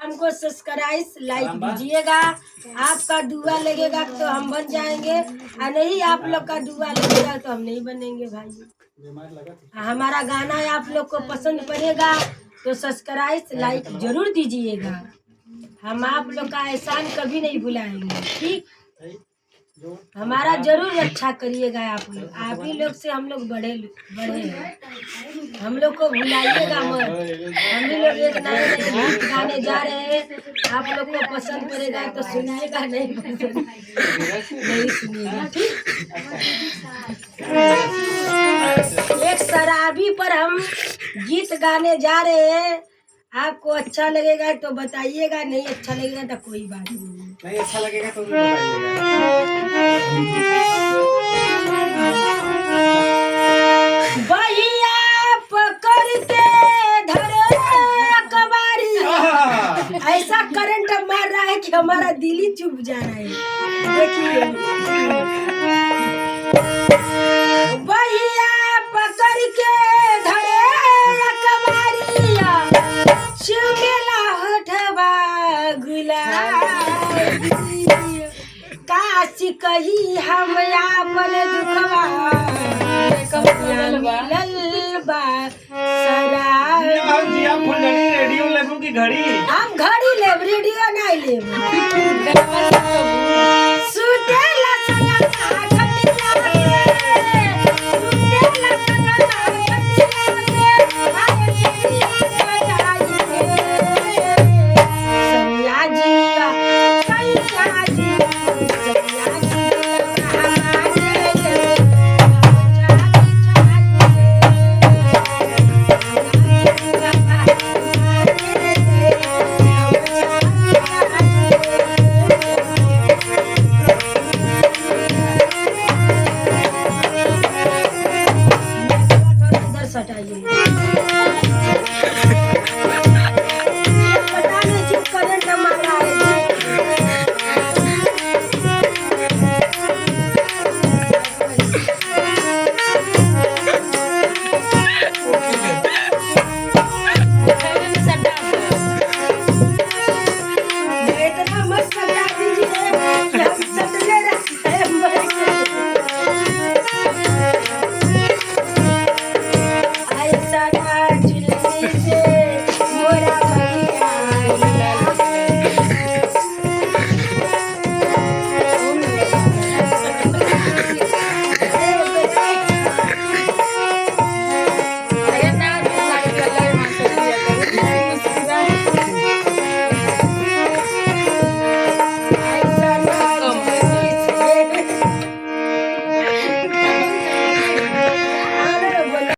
हमको सब्सक्राइब लाइक दीजिएगा। आपका दुआ लगेगा तो हम बन जाएंगे, और नहीं आप लोग का दुआ लगेगा तो हम नहीं बनेंगे भाई। हमारा गाना आप लोग को पसंद पड़ेगा तो सब्सक्राइब लाइक जरूर दीजिएगा। हम आप लोग का एहसान कभी नहीं भुलाएंगे, ठीक। हमारा जरूर अच्छा करिएगा आप ही लोग से हम लोग बड़े हैं। हम लोग को भुलाइएगा मत। हम ही लोग एक नए नए गीत गाने जा रहे हैं, आप लोग को पसंद पड़ेगा तो सुनिएगा, नहीं पसंद नहीं सुनिएगा, ठीक। एक शराबी पर हम गीत गाने जा रहे हैं, आपको अच्छा लगेगा तो बताइएगा, नहीं अच्छा लगेगा तो कोई बात नहीं अच्छा लगेगा तो भी बताइएगा। भैया पकड़ के धरे अखबारी, ऐसा करंट मार रहा है कि हमारा दिल ही चुप जा रहा है। देखिए भैया पकड़ के धरे अखबारी, चुमेला होठवा गुलाबी, काशी कही हम आपन दुखवा, रेडियो लेबू की घड़ी? हम घड़ी लेब, रेडियो नहीं लेब।